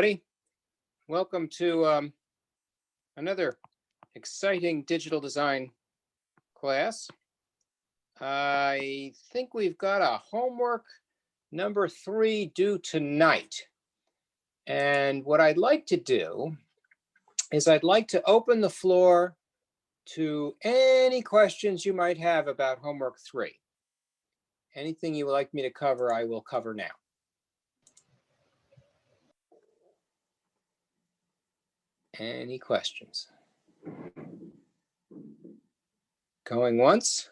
Everybody, welcome to another exciting digital design class. I think we've got a homework number 3 due tonight. And what I'd like to do is I'd like to open the floor to any questions you might have about homework 3. Anything you would like me to cover, I will cover now. Any questions? Going once?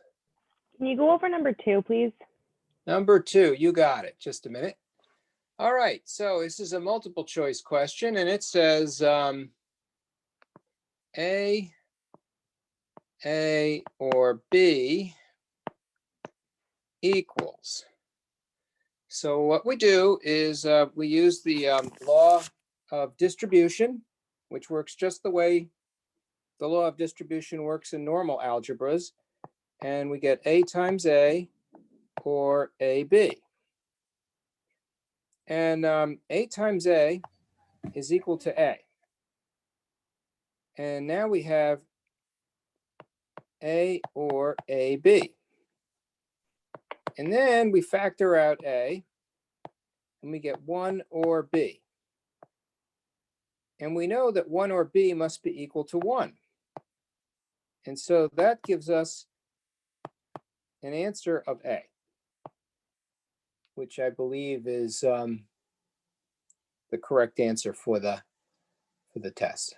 Can you go over number 2, please? Number 2, you got it. Just a minute. All right, so this is a multiple choice question, and it says A or B equals. So what we do is we use the law of distribution, which works just the way the law of distribution works in normal algebras. And we get A times A or AB. And A times A is equal to A. And now we have A or AB. And then we factor out A, and we get 1 or B. And we know that 1 or B must be equal to 1. And so that gives us an answer of A, which I believe is the correct answer for the test.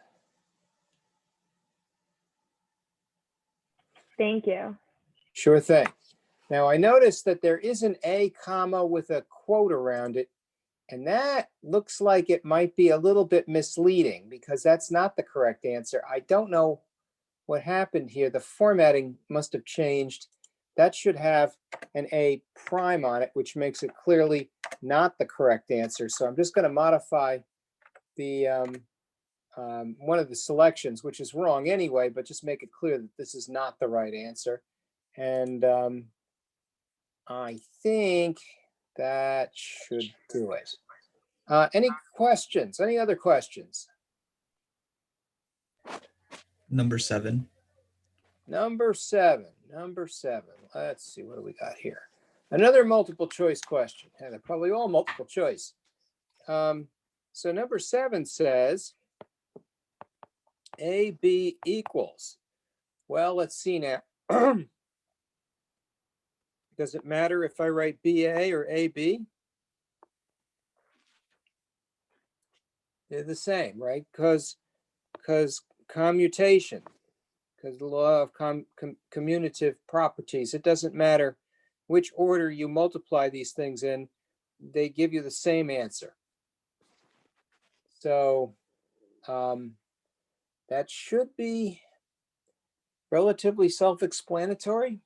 Thank you. Sure thing. Now I noticed that there is an A comma with a quote around it, and that looks like it might be a little bit misleading because that's not the correct answer. I don't know what happened here. The formatting must have changed. That should have an A prime on it, which makes it clearly not the correct answer. So I'm just going to modify the one of the selections, which is wrong anyway, but just make it clear that this is not the right answer. And I think that should do it. Any questions? Any other questions? Number 7. Number 7. Let's see, what do we got here? Another multiple choice question. Yeah, they're probably all multiple choice. So number 7 says AB equals. Well, let's see now. Does it matter if I write BA or AB? They're the same, right? Because commutation, because the law of commutative properties, it doesn't matter which order you multiply these things in, they give you the same answer. So that should be relatively self-explanatory,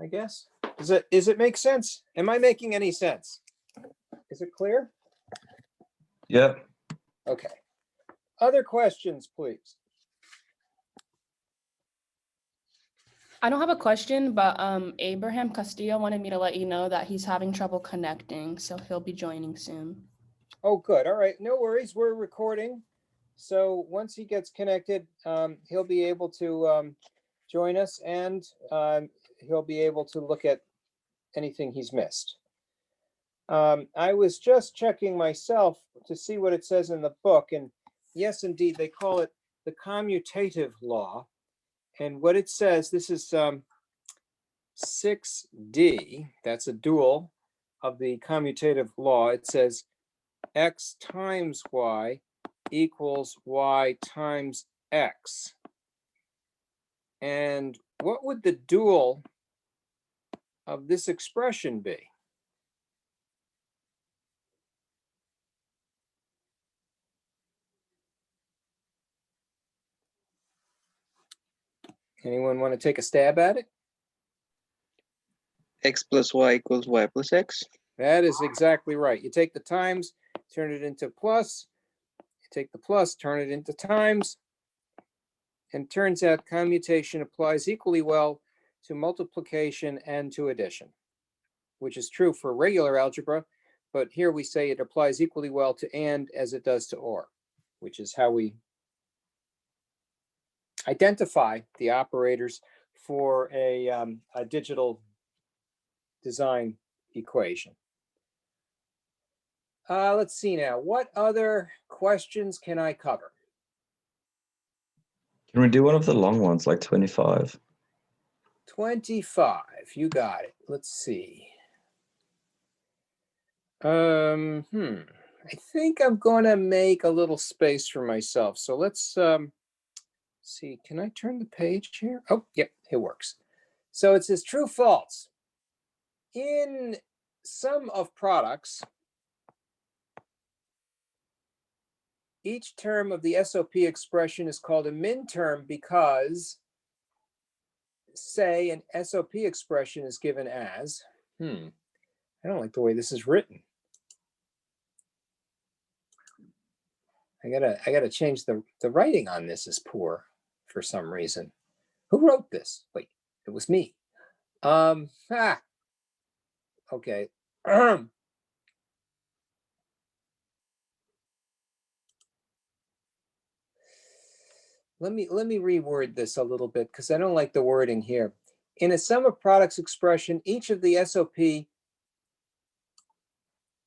I guess. Does it make sense? Am I making any sense? Is it clear? Yep. Okay. Other questions, please. I don't have a question, but Abraham Castillo wanted me to let you know that he's having trouble connecting, so he'll be joining soon. Oh, good. All right. No worries. We're recording. So once he gets connected, he'll be able to join us, and he'll be able to look at anything he's missed. I was just checking myself to see what it says in the book. And yes, indeed, they call it the commutative law. And what it says, this is 6D, that's a dual of the commutative law. It says x times y equals y times x. And what would the dual of this expression be? Anyone want to take a stab at it? X plus y equals y plus x. That is exactly right. You take the times, turn it into plus. You take the plus, turn it into times. And turns out commutation applies equally well to multiplication and to addition, which is true for regular algebra, but here we say it applies equally well to and as it does to or, which is how we identify the operators for a digital design equation. Let's see now, what other questions can I cover? Can we do one of the long ones, like 25? 25, you got it. Let's see. I think I'm gonna make a little space for myself. So let's see, can I turn the page here? Oh, yep, it works. So it says true, false. In sum of products, each term of the SOP expression is called a min-term because, say, an SOP expression is given as, I don't like the way this is written. I gotta change the writing on this is poor for some reason. Who wrote this? Wait, it was me. Okay. Let me reword this a little bit because I don't like the wording here. In a sum of products expression, each of the SOP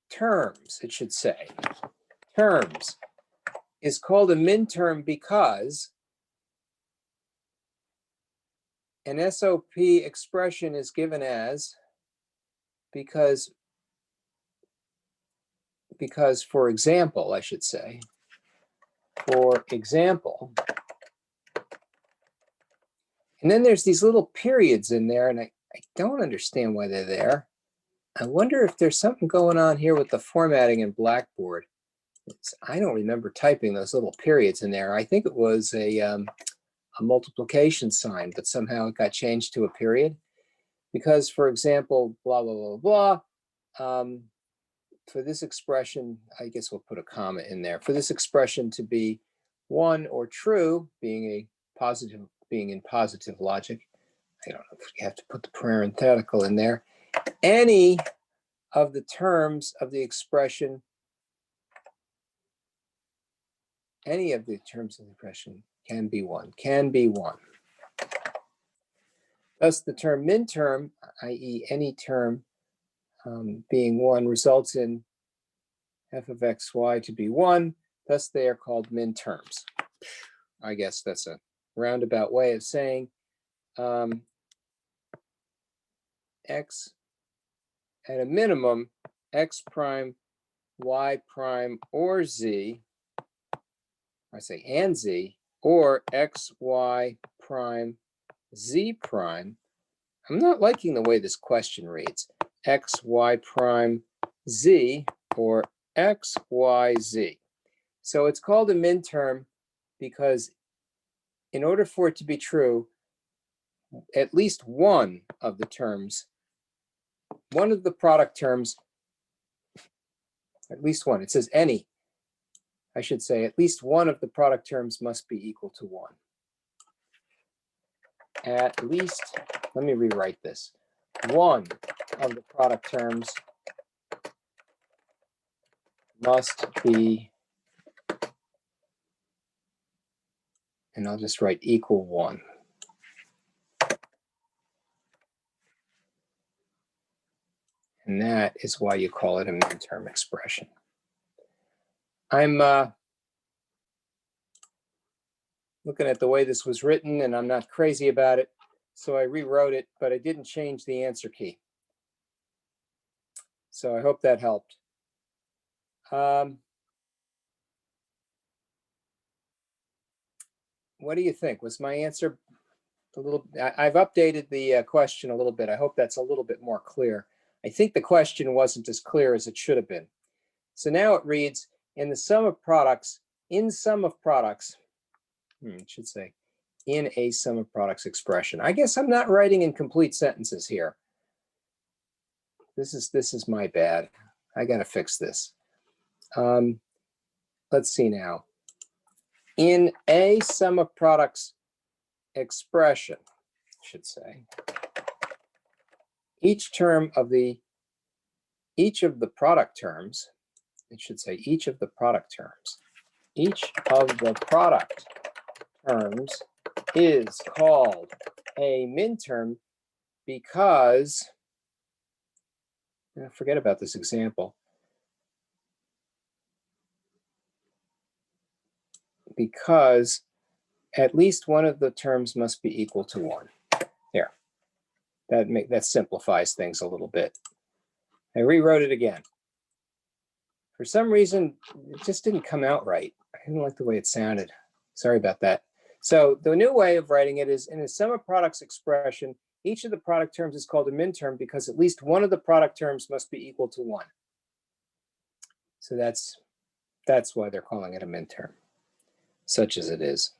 terms, it should say, terms, is called a min-term because an SOP expression is given as, because for example, I should say, for example, and then there's these little periods in there, and I don't understand why they're there. I wonder if there's something going on here with the formatting in Blackboard. I don't remember typing those little periods in there. I think it was a multiplication sign, but somehow it got changed to a period. Because, for example, blah, blah, blah, blah, for this expression, I guess we'll put a comma in there. For this expression to be one or true, being in positive logic, I don't know if you have to put the parenthetical in there, any of the terms of the expression, any of the terms of the expression can be one. Thus, the term min-term, i.e. any term being one, results in f of xy to be one. Thus, they are called min-terms. I guess that's a roundabout way of saying x at a minimum, x prime, y prime, or z, I say and z, or x, y prime, z prime. I'm not liking the way this question reads. X, y prime, z, or x, y, z. So it's called a min-term because in order for it to be true, at least one of the terms, one of the product terms, at least one, it says any, I should say at least one of the product terms must be equal to one. At least, let me rewrite this. One of the product terms must be, and I'll just write equal one. And that is why you call it a min-term expression. I'm looking at the way this was written and I'm not crazy about it. So I rewrote it, but I didn't change the answer key. So I hope that helped. What do you think? Was my answer a little, I've updated the question a little bit. I hope that's a little bit more clear. I think the question wasn't as clear as it should have been. So now it reads, in the sum of products, in sum of products, it should say, in a sum of products expression. I guess I'm not writing in complete sentences here. This is my bad. I gotta fix this. Let's see now. In a sum of products expression, I should say, each term of the each of the product terms, it should say each of the product terms. Each of the product terms is called a minterm because, forget about this example. Because at least one of the terms must be equal to 1. There. That simplifies things a little bit. I rewrote it again. For some reason, it just didn't come out right. I didn't like the way it sounded. Sorry about that. So the new way of writing it is in a sum of products expression, each of the product terms is called a minterm because at least one of the product terms must be equal to 1. So that's why they're calling it a minterm, such as it is.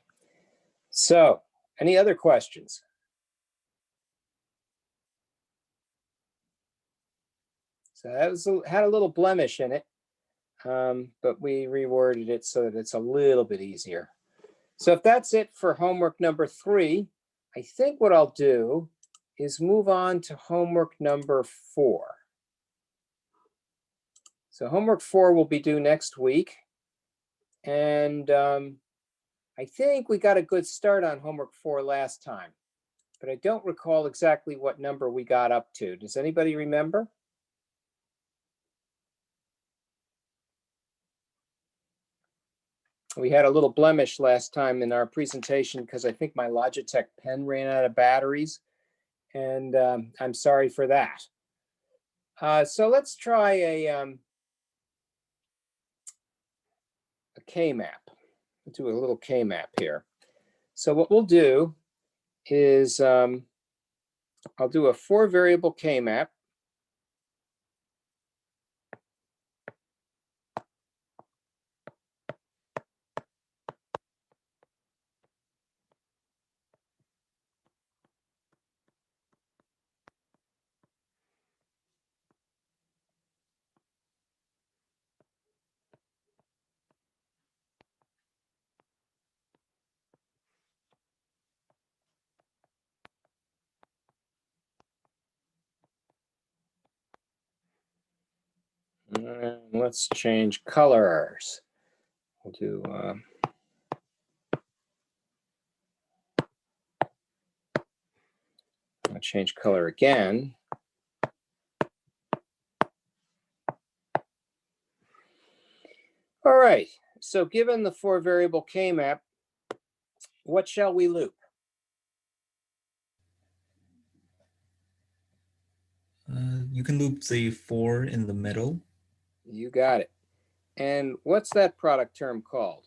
So any other questions? So that had a little blemish in it, but we reworded it so that it's a little bit easier. So if that's it for homework number 3, I think what I'll do is move on to homework number 4. So homework 4 will be due next week. And I think we got a good start on homework 4 last time, but I don't recall exactly what number we got up to. Does anybody remember? We had a little blemish last time in our presentation because I think my Logitech pen ran out of batteries, and I'm sorry for that. So let's try a KMAP. We'll do a little KMAP here. So what we'll do is I'll do a 4-variable KMAP. Let's change colors. We'll do I'll change color again. All right, so given the 4-variable KMAP, what shall we loop? You can loop the 4 in the middle. You got it. And what's that product term called?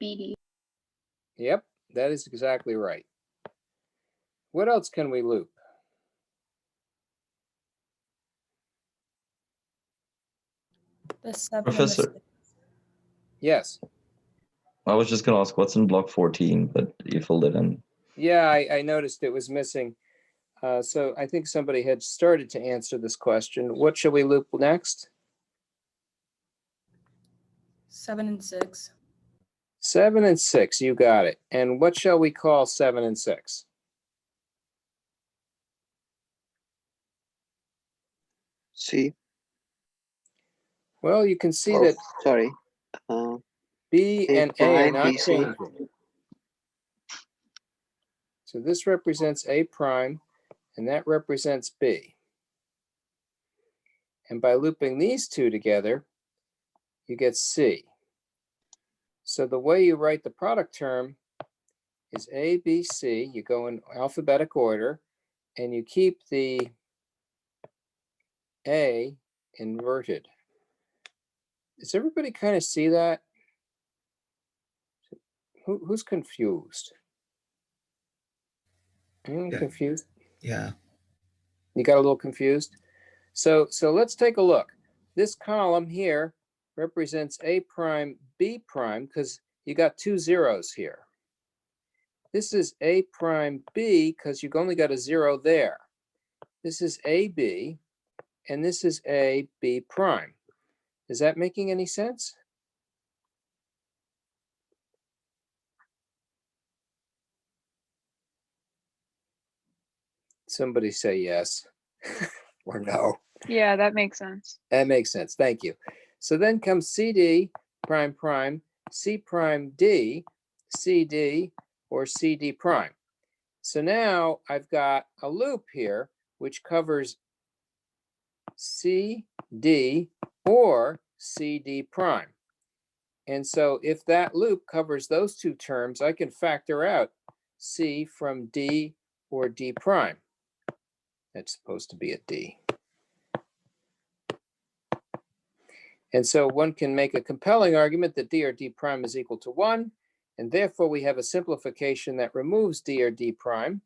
BD. Yep, that is exactly right. What else can we loop? The 7 and the Professor, 6. Yes. I was just going to ask what's in block 14, but you filled it in. Yeah, I noticed it was missing. So I think somebody had started to answer this question. What shall we loop next? 7 and 6. 7 and 6, you got it. And what shall we call 7 and 6? C. Well, you can see Oh, that sorry. B A and A are prime, not BC. changing. So this represents A prime, and that represents B. And by looping these two together, you get C. So the way you write the product term is A, B, C. You go in alphabetic order, and you keep the A inverted. Does everybody kind of see that? Who's confused? Anyone Yeah. confused? Yeah. You got a little confused? So let's take a look. This column here represents A prime, B prime, because you got 2 zeros here. This is A prime B because you've only got a 0 there. This is AB, and this is A B prime. Is that making any sense? Somebody say yes or no. Yeah, that makes sense. That makes sense. Thank you. So then comes CD prime prime, C prime D, CD, or CD prime. So now I've got a loop here which covers CD or CD prime. And so if that loop covers those two terms, I can factor out C from D or D prime. That's supposed to be a D. And so one can make a compelling argument that D or D prime is equal to 1, and therefore we have a simplification that removes D or D prime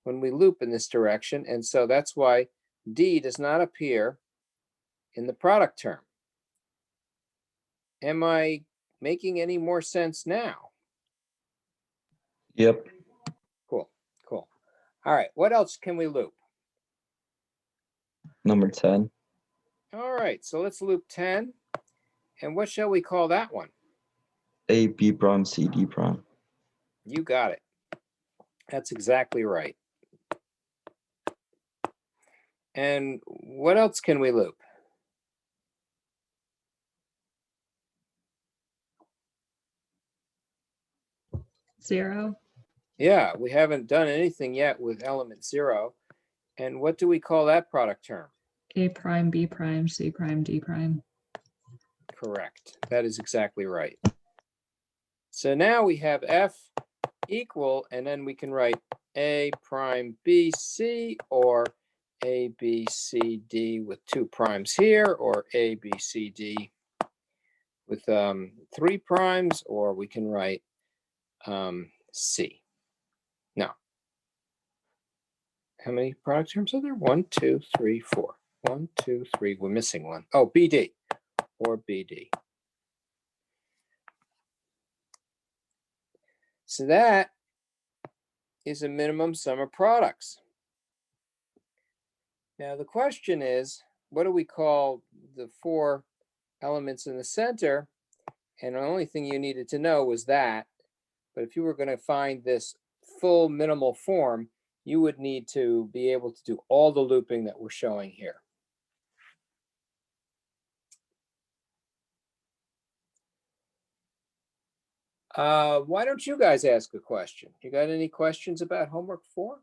when we loop in this direction, and so that's why D does not appear in the product term. Am I making any more sense now? Yep. Cool, cool. All right, what else can we loop? Number 10. All right, so let's loop 10. And what shall we call that one? A, B prime, C, D prime. You got it. That's exactly right. And what else can we loop? Zero. Yeah, we haven't done anything yet with element 0. And what do we call that product term? A prime, B prime, C prime, D prime. Correct. That is exactly right. So now we have F equal, and then we can write A prime B C, or A B C D with 2 primes here, or A B C D with 3 primes, or we can write C. Now, how many product terms are there? 1, 2, 3, 4. 1, 2, 3. We're missing one. Oh, BD or BD. So that is a minimum sum of products. Now the question is, what do we call the 4 elements in the center? And the only thing you needed to know was that. But if you were going to find this full minimal form, you would need to be able to do all the looping that we're showing here. Why don't you guys ask a question? You got any questions about homework 4?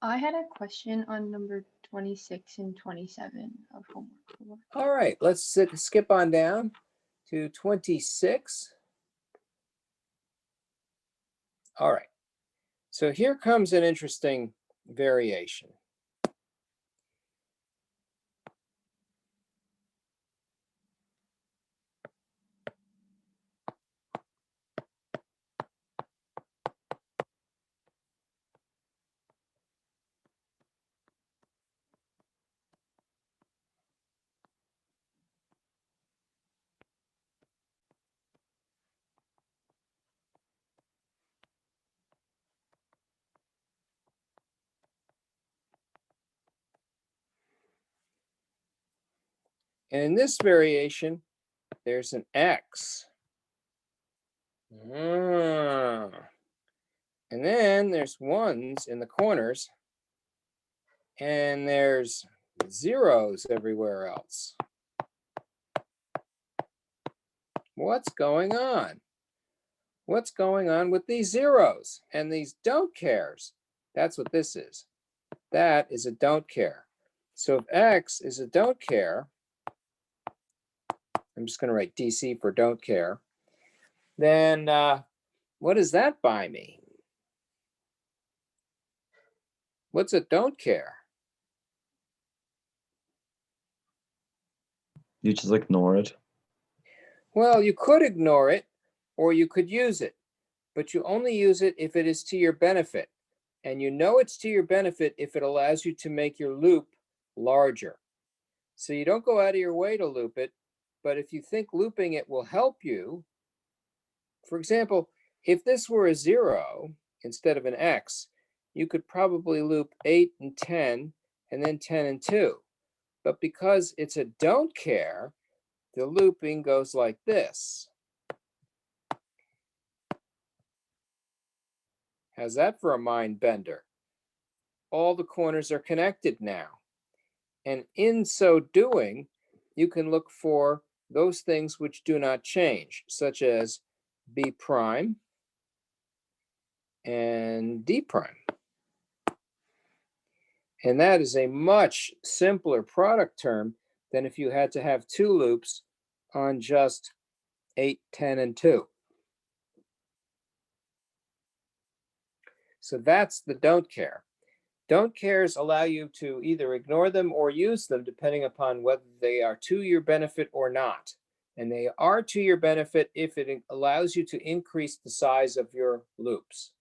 I had a question on number 26 and 27 of homework 4. All right, let's skip on down to 26. All right, so here comes an interesting variation. And in this variation, there's an X. And then there's 1s in the corners, and there's 0s everywhere else. What's going on? What's going on with these 0s and these don't cares? That's what this is. That is a don't care. So if X is a don't care, I'm just going to write DC for don't care, then what does that buy me? What's a don't care? You just ignore it. Well, you could ignore it or you could use it, but you only use it if it is to your benefit. And you know it's to your benefit if it allows you to make your loop larger. So you don't go out of your way to loop it, but if you think looping it will help you, for example, if this were a 0 instead of an X, you could probably loop 8 and 10 and then 10 and 2. But because it's a don't care, the looping goes like this. How's that for a mind bender? All the corners are connected now. And in so doing, you can look for those things which do not change, such as B prime and D prime. And that is a much simpler product term than if you had to have two loops on just 8, 10, and 2. So that's the don't care. Don't cares allow you to either ignore them or use them depending upon whether they are to your benefit or not. And they are to your benefit if it allows you to increase the size of your loops.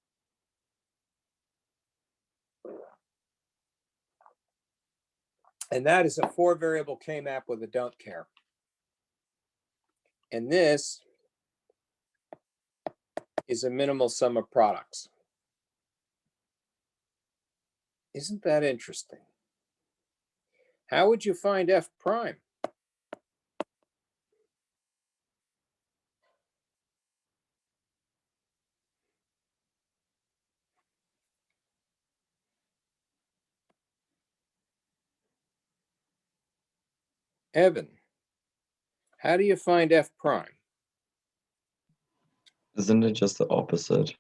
And that is a 4-variable K-map with a don't care. And this is a minimal sum of products. Isn't that interesting? How would you find F prime? Evan, how do you find F prime? Isn't it just the opposite?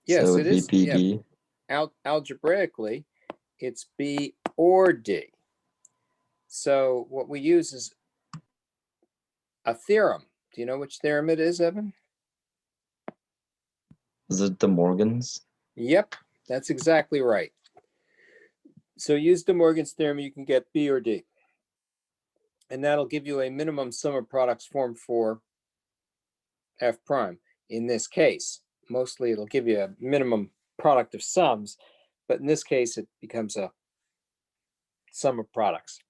Yes, So it it'd be is. Yeah, PD. algebraically, it's B or D. So what we use is a theorem. Do you know which theorem it is, Evan? Is it De Morgan's? Yep, that's exactly right. So use De Morgan's theorem, you can get B or D. And that'll give you a minimum sum of products form for F prime. In this case, mostly it'll give you a minimum product of sums, but in this case, it becomes a sum of products.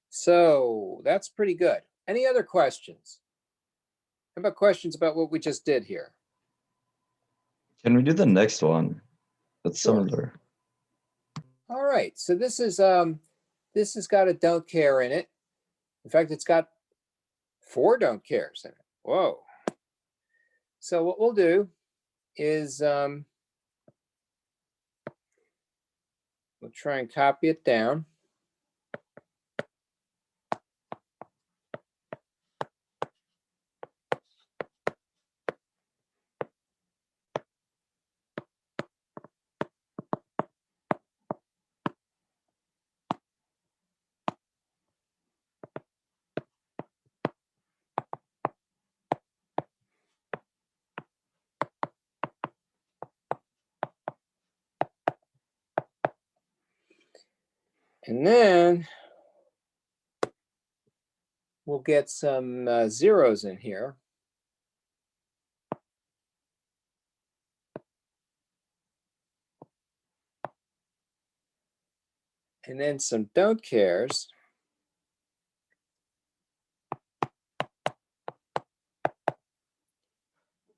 So that's pretty good. Any other questions? How about questions about what we just did here? Can we do the next one? That's Sure. similar. All right, so this has got a don't care in it. In fact, it's got 4 don't cares in it. Whoa. So what we'll do is we'll try and copy it down. And then we'll get some zeros in here. And then some don't cares.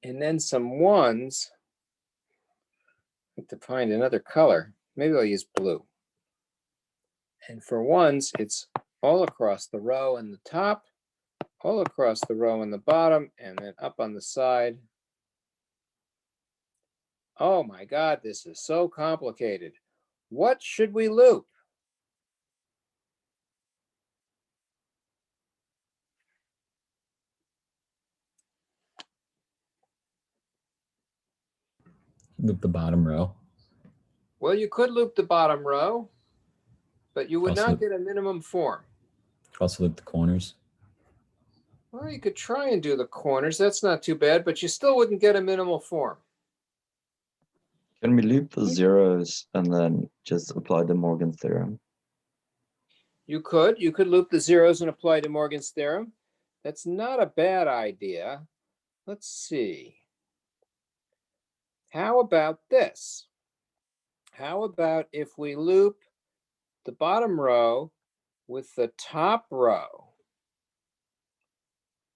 And then some ones. I have to find another color. Maybe I'll use blue. And for ones, it's all across the row and the top, all across the row and the bottom, and then up on the side. Oh my God, this is so complicated. What should we loop? Loop the bottom row. Well, you could loop the bottom row, but you would Also- not get a minimum form. Also loop the corners. Well, you could try and do the corners. That's not too bad, but you still wouldn't get a minimal form. Can we loop the zeros and then just apply De Morgan's theorem? You could loop the zeros and apply De Morgan's theorem. That's not a bad idea. Let's see. How about this? How about if we loop the bottom row with the top row?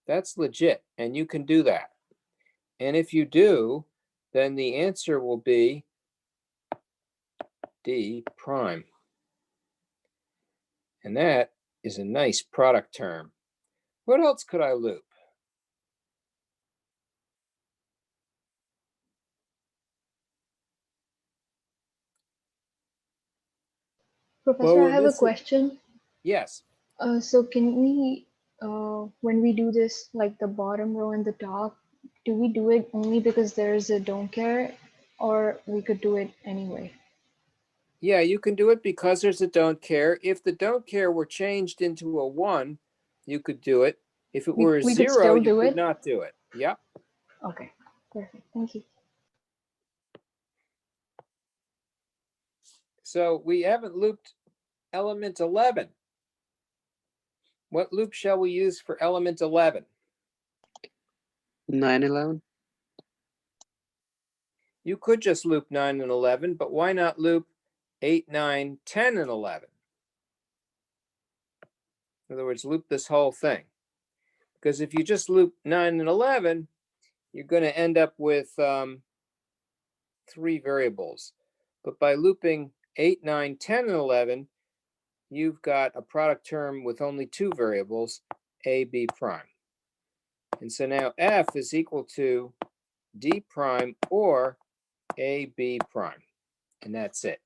That's legit, and you can do that. And if you do, then the answer will be D prime. And that is a nice product term. What else could I loop? Professor, I have a this is- question. Yes. So can we, when we do this, like the bottom row and the top, do we do it only because there's a don't care, or we could do it anyway? Yeah, you can do it because there's a don't care. If the don't care were changed into a 1, you could do it. If it were a We could 0, still you do could it? not do it. Yep. Okay, perfect. Thank you. So we haven't looped element 11. What loop shall we use for element 11? 9, 11. You could just loop 9 and 11, but why not loop 8, 9, 10, and 11? In other words, loop this whole thing. Because if you just loop 9 and 11, you're going to end up with 3 variables. But by looping 8, 9, 10, and 11, you've got a product term with only 2 variables, a, b prime. And so now f is equal to d prime or a, b prime. And that's it.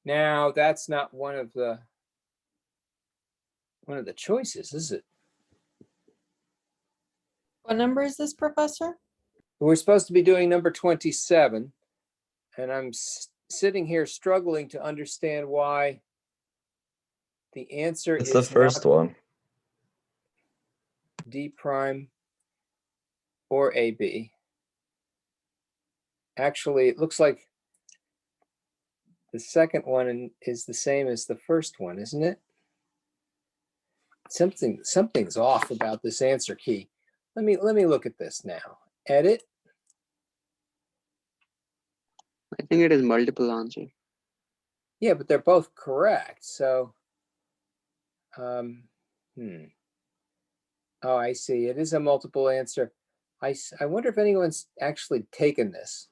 Now, that's not one of the choices, is it? What number is this, Professor? We're supposed to be doing number 27, and I'm sitting here struggling to understand why the answer It's is the first not one. D prime or AB. Actually, it looks like the second one is the same as the first one, isn't it? Something's off about this answer key. Let me look at this now. Edit. I think it is multiple answer. Yeah, but they're both correct. So, oh, I see. It is a multiple answer. I wonder if anyone's actually taken this.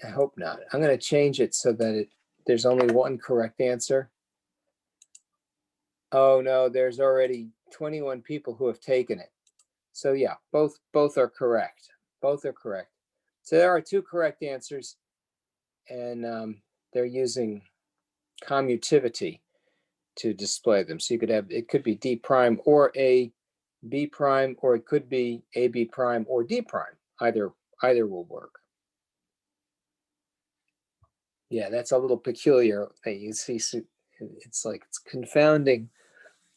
I hope not. I'm going to change it so that there's only one correct answer. Oh no, there's already 21 people who have taken it. So yeah, both are correct. Both are correct. So there are 2 correct answers, and they're using commutivity to display them. So you could have, it could be D prime or A B prime, or it could be A B prime or D prime. Either will work. Yeah, that's a little peculiar. You see, it's like it's confounding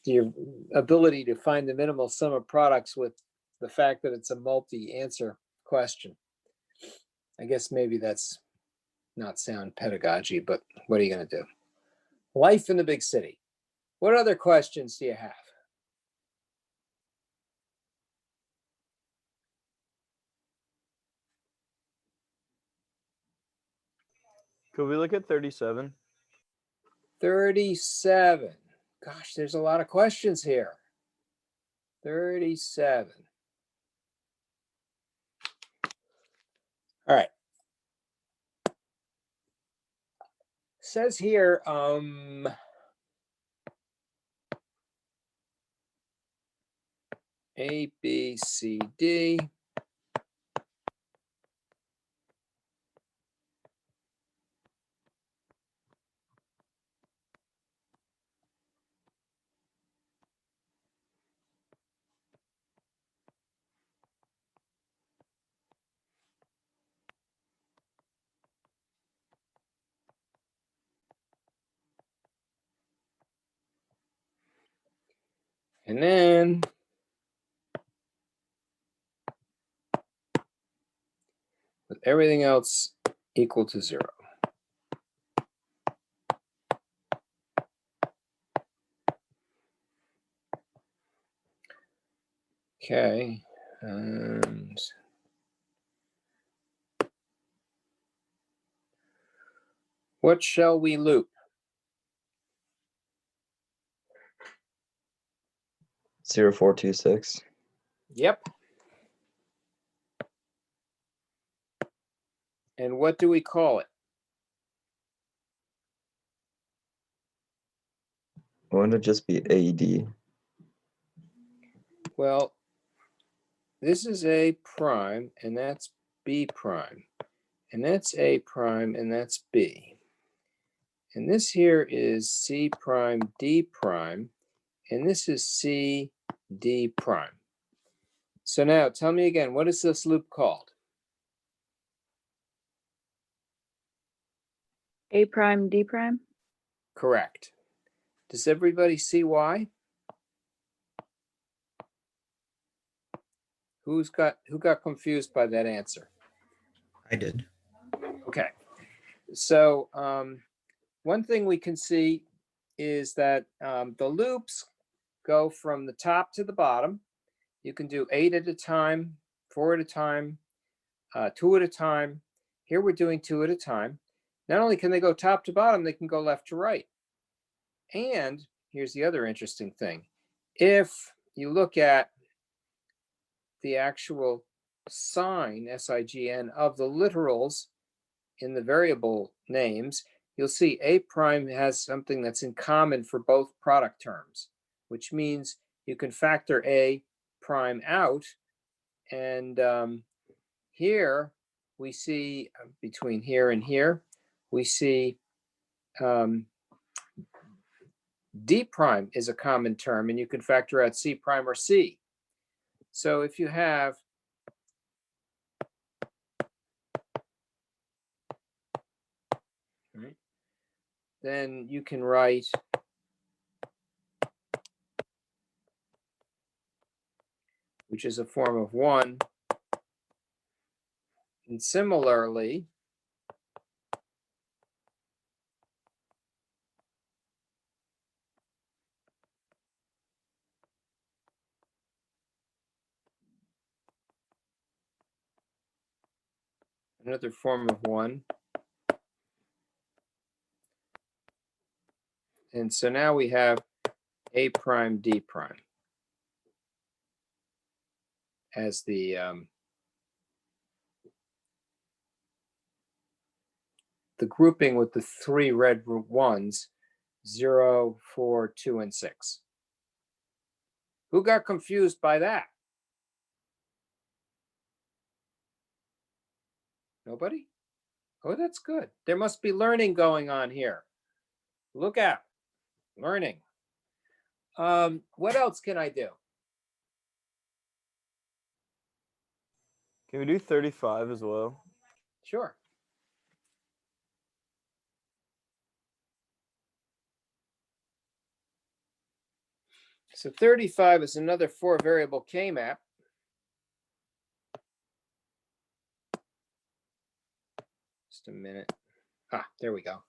your ability to find the minimal sum of products with the fact that it's a multi-answer question. I guess maybe that's not sound pedagogy, but what are you going to do? Life in the big city. What other questions do you have? Could we look at 37? 37. Gosh, there's a lot of questions here. 37. All right. Says here, A, B, C, D. And then with everything else equal to 0. Okay, and what shall we loop? 0426. Yep. And what do we call it? Won't it just be AD? Well, this is A prime, and that's B prime. And that's A prime, and that's B. And this here is C prime, D prime, and this is C, D prime. So now tell me again, what is this loop called? A prime, D prime. Correct. Does everybody see why? Who got confused by that answer? I did. Okay. So one thing we can see is that the loops go from the top to the bottom. You can do 8 at a time, 4 at a time, 2 at a time. Here we're doing 2 at a time. Not only can they go top to bottom, they can go left to right. And here's the other interesting thing. If you look at the actual sign, S-I-G-N, of the literals in the variable names, you'll see A prime has something that's in common for both product terms, which means you can factor A prime out. And here we see, between here and here, we see D prime is a common term, and you can factor out C prime or C. So if you have then you can write which is a form of 1. And similarly, another form of 1. And so now we have A prime, D prime as the grouping with the 3 red ones, 0, 4, 2, and 6. Who got confused by that? Nobody? Oh, that's good. There must be learning going on here. Look out, learning. What else can I do? Can we do 35 as well? Sure. So 35 is another 4 variable KMAP. Just a minute. Ah, there we go.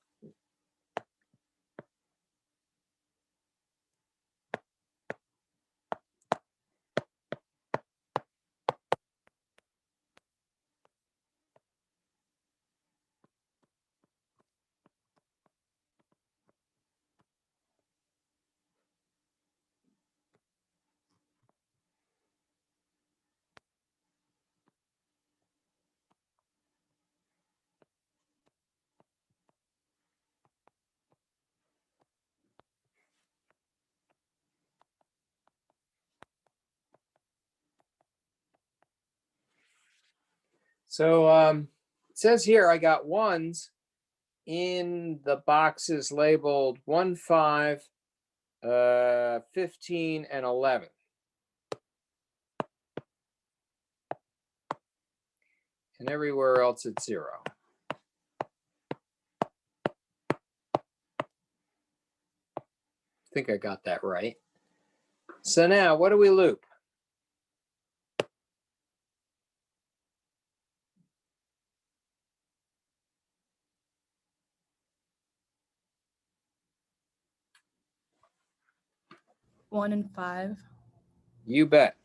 So it says here I got ones in the boxes labeled 1, 5, 15, and 11. And everywhere else it's 0. I think I got that right. So now what do we loop? One and 5. You bet.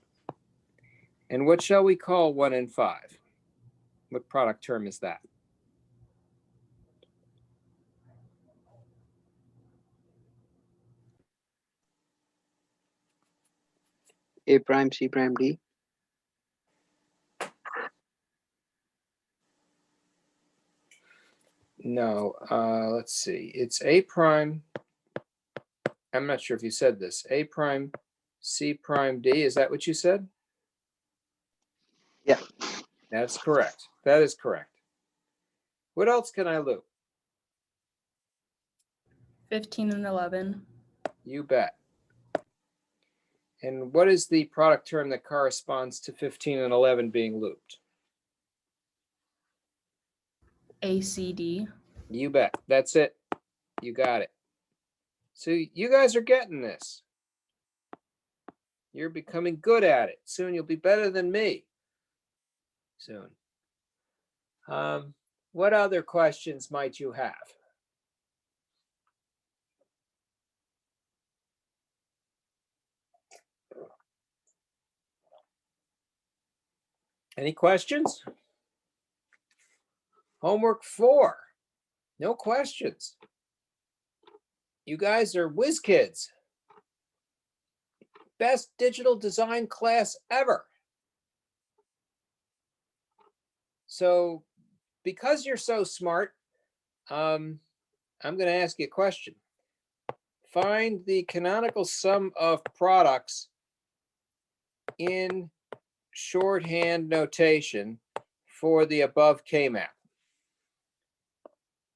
And what shall we call 1 and 5? What product term is that? A prime, C prime, D. No, let's see. It's A prime I'm not sure if you said this, A prime, C prime, D, is that what you said? Yeah. That's correct. That is correct. What else can I loop? 15 and 11. You bet. And what is the product term that corresponds to 15 and 11 being looped? ACD. You bet. That's it. You got it. So you guys are getting this. You're becoming good at it. Soon you'll be better than me. Soon. What other questions might you have? Any questions? Homework 4. No questions. You guys are whiz kids. Best digital design class ever. So because you're so smart, I'm going to ask you a question. Find the canonical sum of products in shorthand notation for the above KMAP.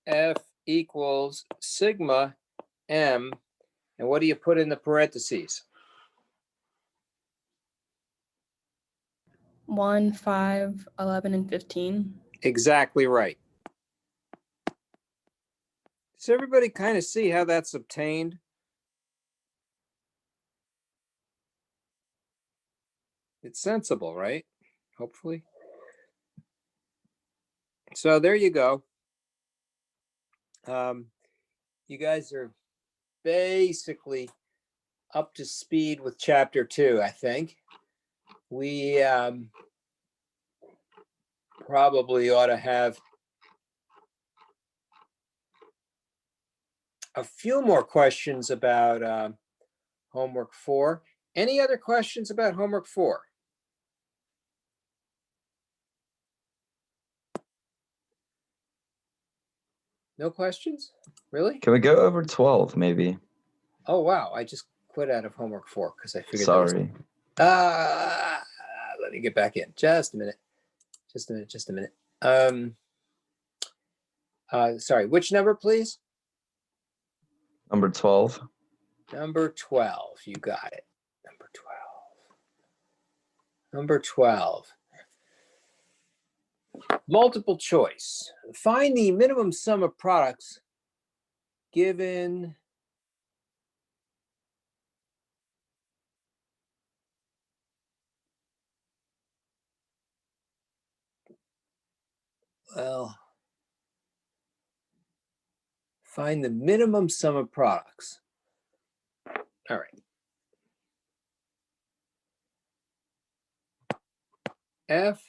F equals sigma M, and what do you put in the parentheses? 1, 5, 11, and 15. Exactly right. Does everybody kind of see how that's obtained? It's sensible, right? Hopefully. So there you go. You guys are basically up to speed with chapter 2, I think. We probably ought to have a few more questions about homework 4. Any other questions about homework 4? No questions? Really? Can we go over 12 maybe? Oh, wow. I just quit out of homework 4 because I figured Sorry. let me get back in. Just a minute. Just a minute. Sorry, which number, please? Number 12. Number 12. You got it. Number 12. Number 12. Multiple choice. Find the minimum sum of products given find the minimum sum of products. All right. F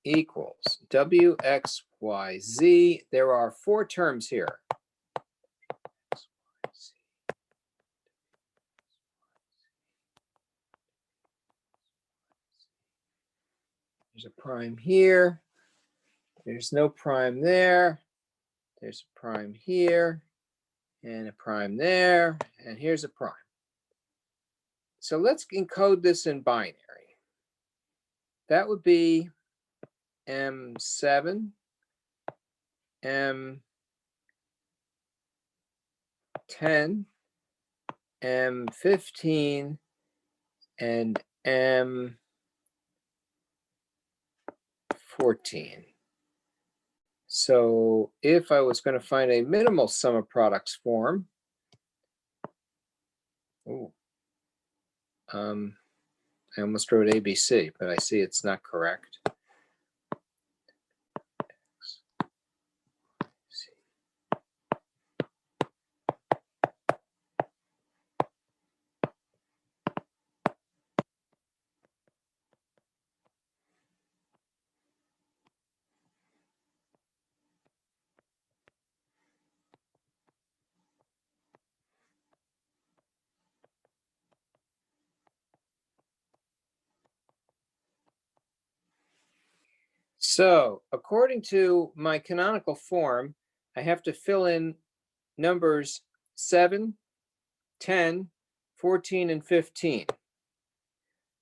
equals W, X, Y, Z. There are 4 terms here. There's a prime here. There's no prime there. There's a prime here and a prime there. And here's a prime. So let's encode this in binary. That would be M7, M10, M15, and M14. So if I was going to find a minimal sum of products form, I almost wrote ABC, but I see it's not correct. So according to my canonical form, I have to fill in numbers 7, 10, 14, and 15.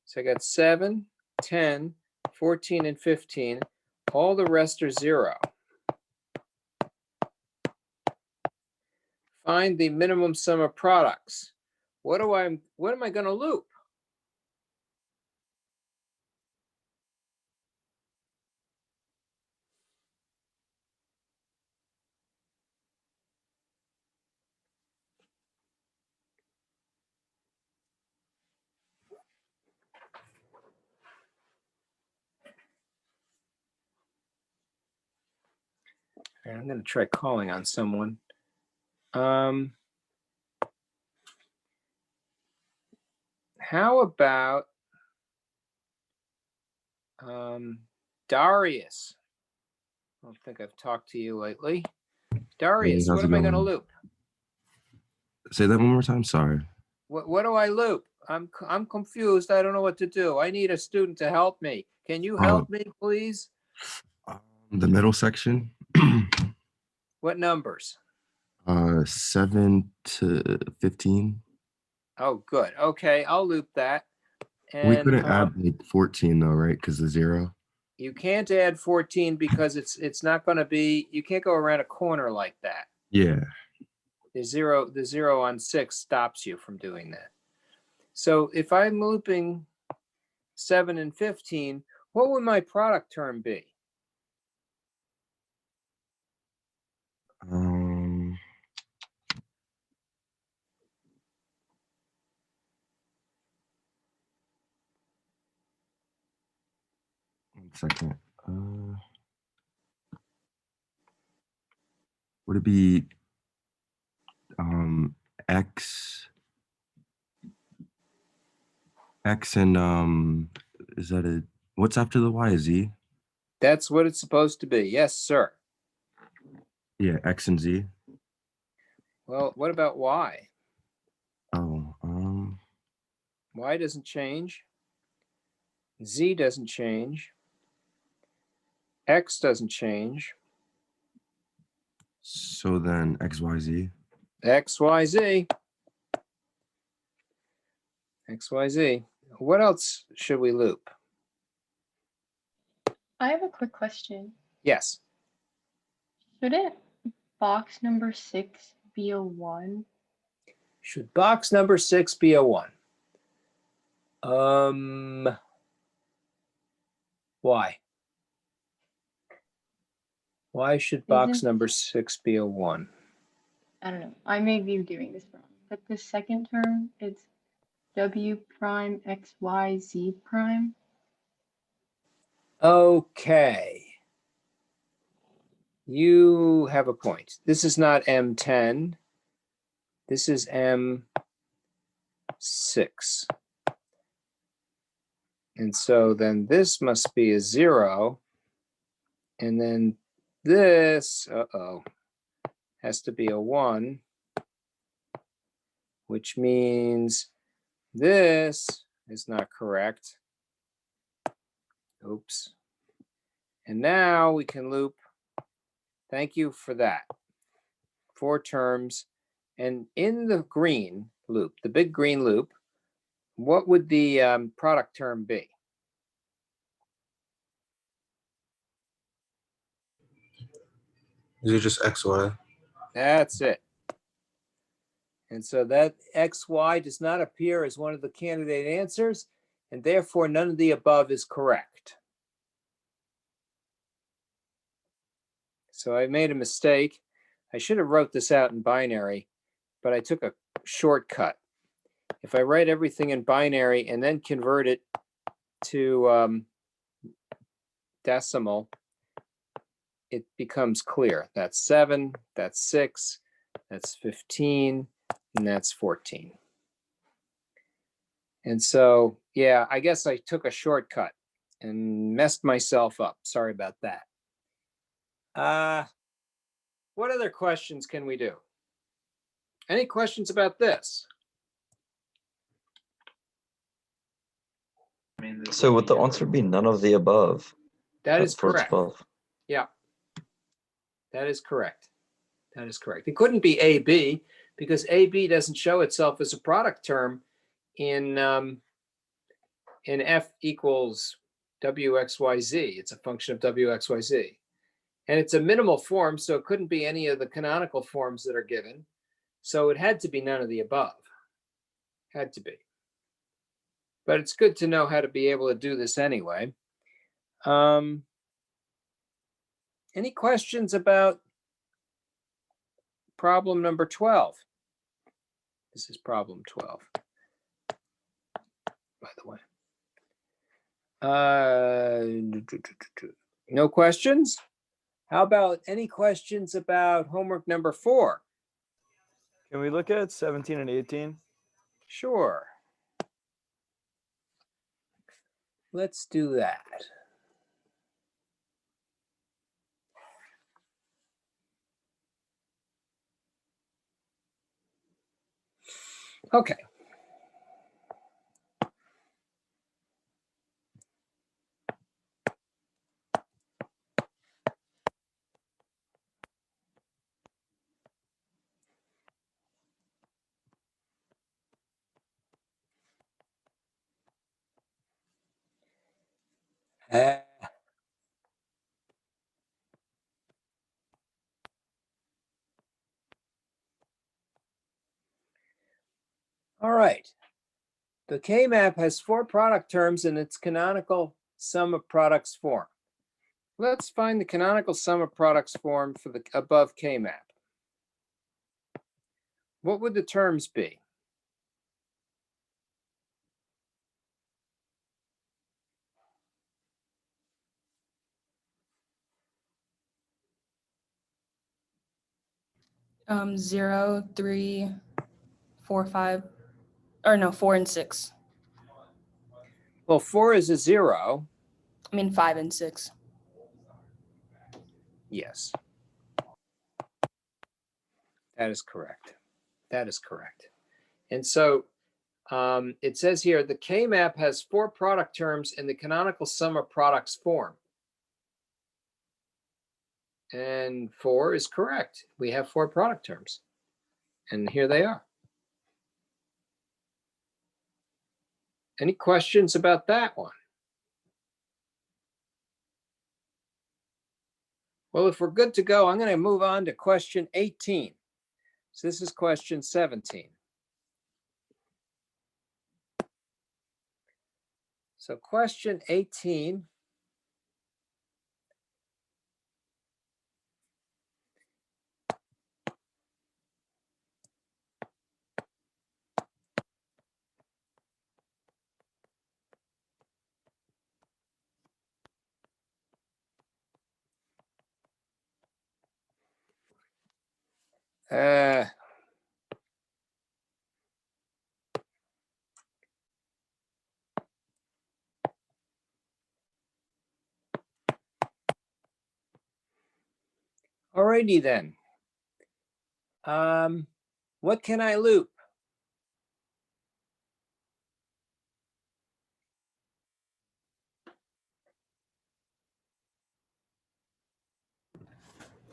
So I got 7, 10, 14, and 15. All the rest are 0. Find the minimum sum of products. What am I going to loop? I'm going to try calling on someone. How about Darius? I don't think I've talked to you lately. Darius, what am I going to loop? Say that one more time. Sorry. What do I loop? I'm confused. I don't know what to do. I need a student to help me. Can you help me, please? The middle section. What numbers? 7 to 15. Oh, good. Okay, I'll loop that. And We couldn't add like 14 though, right? Because the 0. you can't add 14 because it's not going to be. You can't go around a corner like that. Yeah. The 0 on 6 stops you from doing that. So if I'm looping 7 and 15, what would my product term be? One second. Would it be X and is that a what's after the Y? Z? That's what it's supposed to be. Yes, sir. Yeah, X and Z. Well, what about Y? Oh, Y doesn't change. Z doesn't change. X doesn't change. so then X, Y, Z. X, Y, Z. X, Y, Z. What else should we loop? I have a quick question. Yes. Shouldn't box number 6 be a 1? Should box number 6 be a 1? Why? Why should box number 6 be a 1? I don't know. I may be doing this wrong. But the second term, it's W prime X Y Z prime. Okay. You have a point. This is not M10. This is M6. And so then this must be a 0. And then this, has to be a 1, which means this is not correct. Oops. And now we can loop. Thank you for that. 4 terms. And in the green loop, the big green loop, what would the product term be? Is it just X, Y? That's it. And so that XY does not appear as one of the candidate answers, and therefore none of the above is correct. So I made a mistake. I should have wrote this out in binary, but I took a shortcut. If I write everything in binary and then convert it to decimal, it becomes clear. That's 7, that's 6, that's 15, and that's 14. And so, yeah, I guess I took a shortcut and messed myself up. Sorry about that. What other questions can we do? Any questions about this? So would the answer be none of the above? That is for correct. 12. Yeah, that is correct. That is correct. It couldn't be A, B, because AB doesn't show itself as a product term in F equals WXYZ. It's a function of WXYZ. And it's a minimal form, so it couldn't be any of the canonical forms that are given. So it had to be none of the above. Had to be. But it's good to know how to be able to do this anyway. Any questions about problem number 12? This is problem 12, by the way. No questions? How about any questions about homework number 4? Can we look at 17 and 18? Sure. Let's do that. Okay. All right. The K-map has 4 product terms in its canonical sum of products form. Let's find the canonical sum of products form for the above K-map. What would the terms be? Um, 0, 3, 4, 5, or no, 4 and 6. Well, 4 is a 0. I mean 5 and 6. Yes. That is correct. That is correct. And so it says here, the K-map has 4 product terms in the canonical sum of products form. And 4 is correct. We have 4 product terms. And here they are. Any questions about that one? Well, if we're good to go, I'm going to move on to question 18. So this is question 17. So question 18. Alrighty then. What can I loop?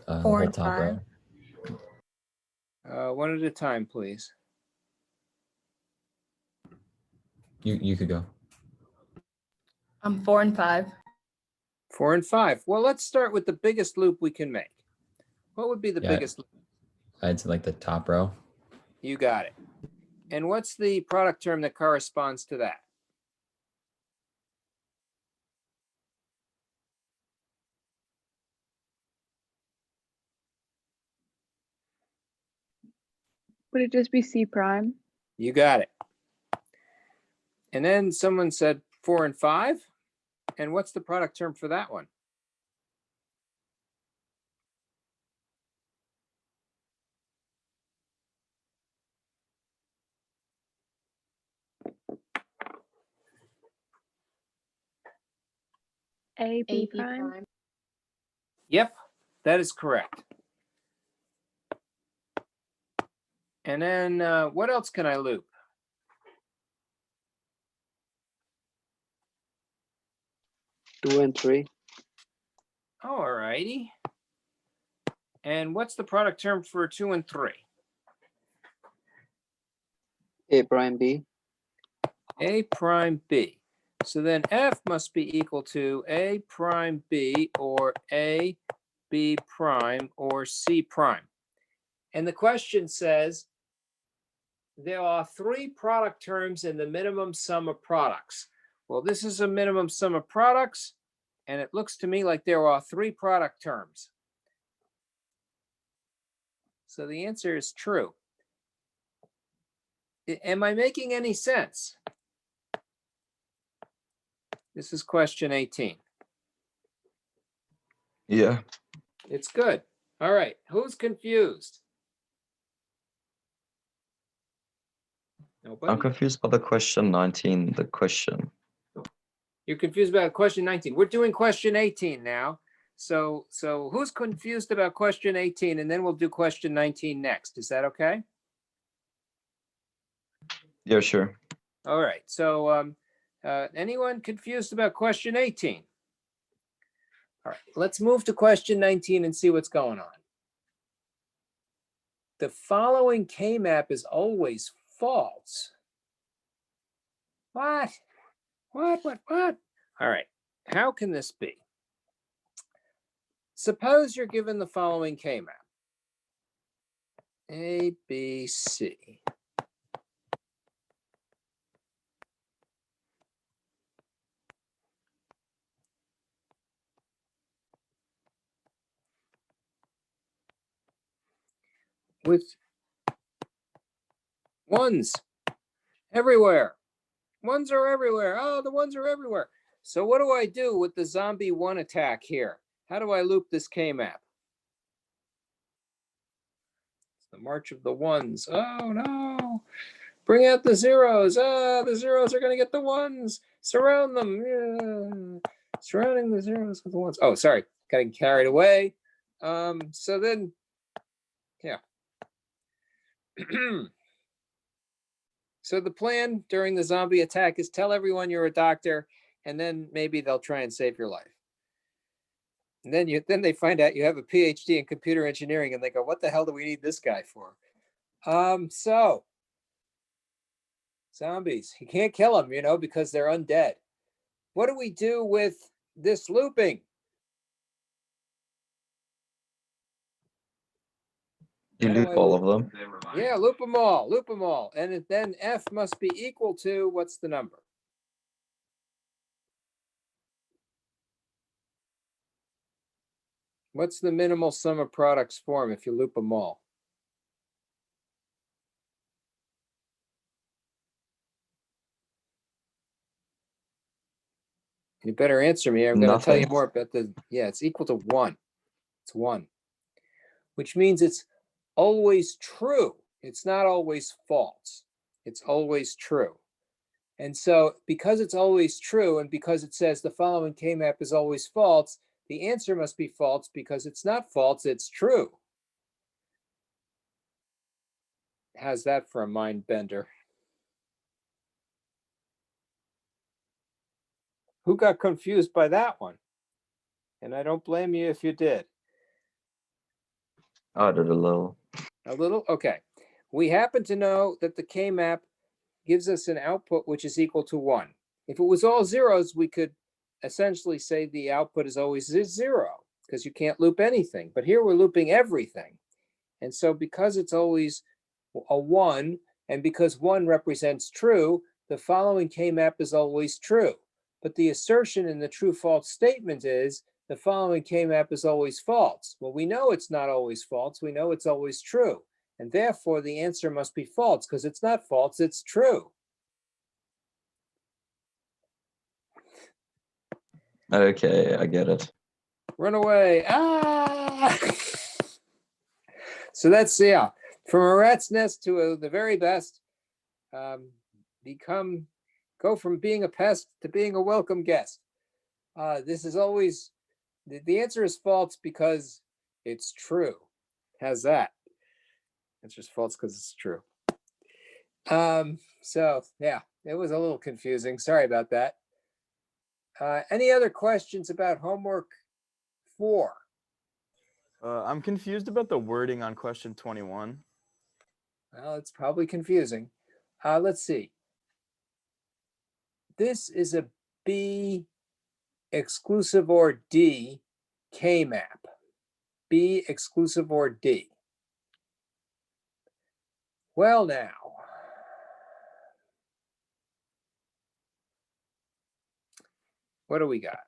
The 4 whole and top 5. row. One at a time, please. You could go. 4 and 5. 4 and 5. Well, let's start with the biggest loop we can make. What would be the Yeah. biggest loop? I'd say like the top row. You got it. And what's the product term that corresponds to that? Would it just be C prime? You got it. And then someone said 4 and 5. And what's the product term for that one? A B prime? Yep, that is correct. And then what else can I loop? 2 and 3. All righty. And what's the product term for 2 and 3? A prime B. A prime B. So then F must be equal to A prime B or A B prime or C prime. And the question says, there are 3 product terms in the minimum sum of products. Well, this is a minimum sum of products, and it looks to me like there are 3 product terms. So the answer is true. Am I making any sense? This is question 18. Yeah. It's good. All right, who's confused? I'm Nobody? confused by the question 19, the question. You're confused about question 19. We're doing question 18 now. So who's confused about question 18? And then we'll do question 19 next. Is that okay? Yeah, sure. All right. So anyone confused about question 18? All right. Let's move to question 19 and see what's going on. The following KMAP is always false. What? What? All right. How can this be? Suppose you're given the following KMAP. A, B, C. With ones everywhere. Ones are everywhere. Oh, the ones are everywhere. So what do I do with the zombie 1 attack here? How do I loop this KMAP? It's the march of the ones. Oh no. Bring out the zeros. Ah, the zeros are going to get the ones. Surround them. Yeah. Surrounding the zeros with the ones. Oh, sorry. Getting carried away. So then, yeah. So the plan during the zombie attack is tell everyone you're a doctor, and then maybe they'll try and save your life. And then they find out you have a PhD in computer engineering, and they go, "What the hell do we need this guy for?" So zombies, you can't kill them, because they're undead. What do we do with this looping? You How do loop I all loop? of them. Yeah, loop them all. And then F must be equal to, what's the number? What's the minimal sum of products form if you loop them all? You better answer me. I'm going to tell you Nothing. more about it's equal to 1. It's 1, which means it's always true. It's not always false. It's always true. And so because it's always true, and because it says the following KMAP is always false, the answer must be false because it's not false, it's true. How's that for a mind bender? Who got confused by that one? And I don't blame you if you did. I did a little. A little? Okay. We happen to know that the KMAP gives us an output which is equal to 1. If it was all zeros, we could essentially say the output is always 0 because you can't loop anything. But here we're looping everything. And so because it's always a 1, and because 1 represents true, the following KMAP is always true. But the assertion in the true-false statement is the following KMAP is always false. Well, we know it's not always false. We know it's always true. And therefore, the answer must be false because it's not false, it's true. Okay, I get it. Run away. Ah! So that's, yeah, from a rat's nest to the very best, go from being a pest to being a welcome guest. This is always, the answer is false because it's true. How's that? It's just false because it's true. So yeah, it was a little confusing. Sorry about that. Any other questions about homework 4? I'm confused about the wording on question 21. Well, it's probably confusing. Let's see. This is a B exclusive or D KMAP. B exclusive or D. Well, now. What do we got?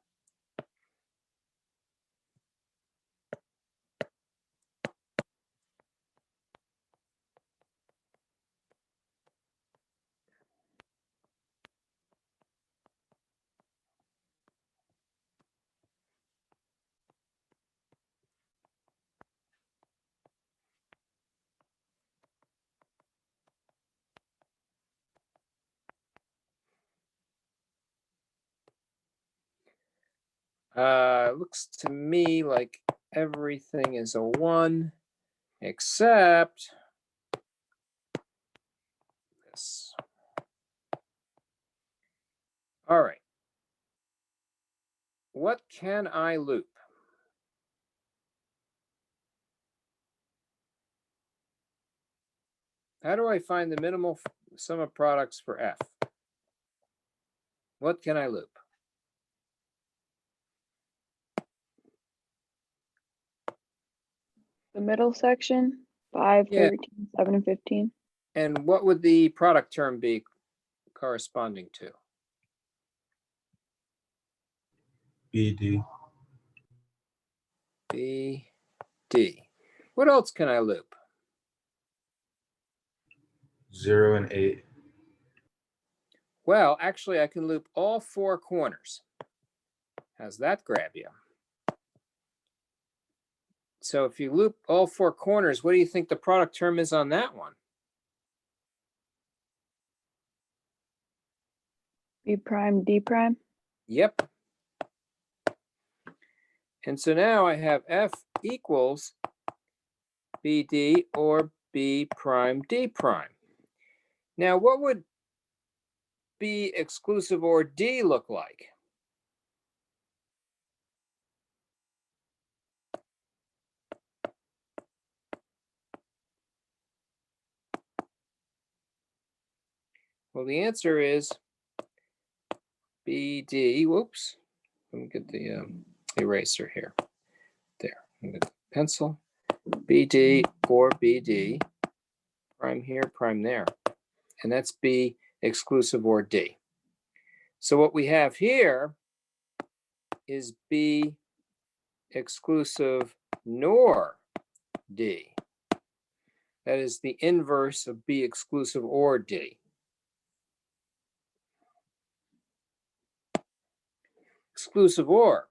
Looks to me like everything is a 1 except this. All right. What can I loop? How do I find the minimal sum of products for F? What can I loop? The middle section, 5, Yeah. 13, 7, and 15. And what would the product term be corresponding to? BD. B, D. What else can I loop? 0 and 8. Well, actually, I can loop all 4 corners. How's that grab you? So if you loop all 4 corners, what do you think the product term is on that one? B prime, D prime. Yep. And so now I have F equals BD or B prime D prime. Now, what would B exclusive or D look like? Well, the answer is BD. Whoops. Let me get the eraser here. There. I'm going to pencil. BD or BD. Prime here, prime there. And that's B exclusive or D. So what we have here is B exclusive nor D. That is the inverse of B exclusive or D. Exclusive or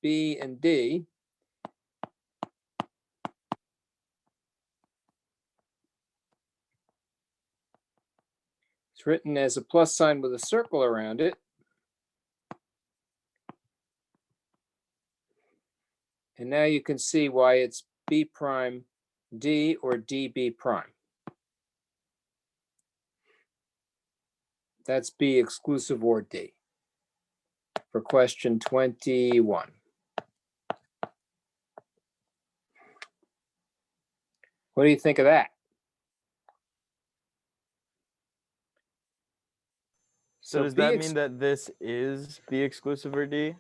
B and D. It's written as a plus sign with a circle around it. And now you can see why it's B prime D or DB prime. That's B exclusive or D for question 21. What do you think of that? So does that mean that this is B exclusive or D?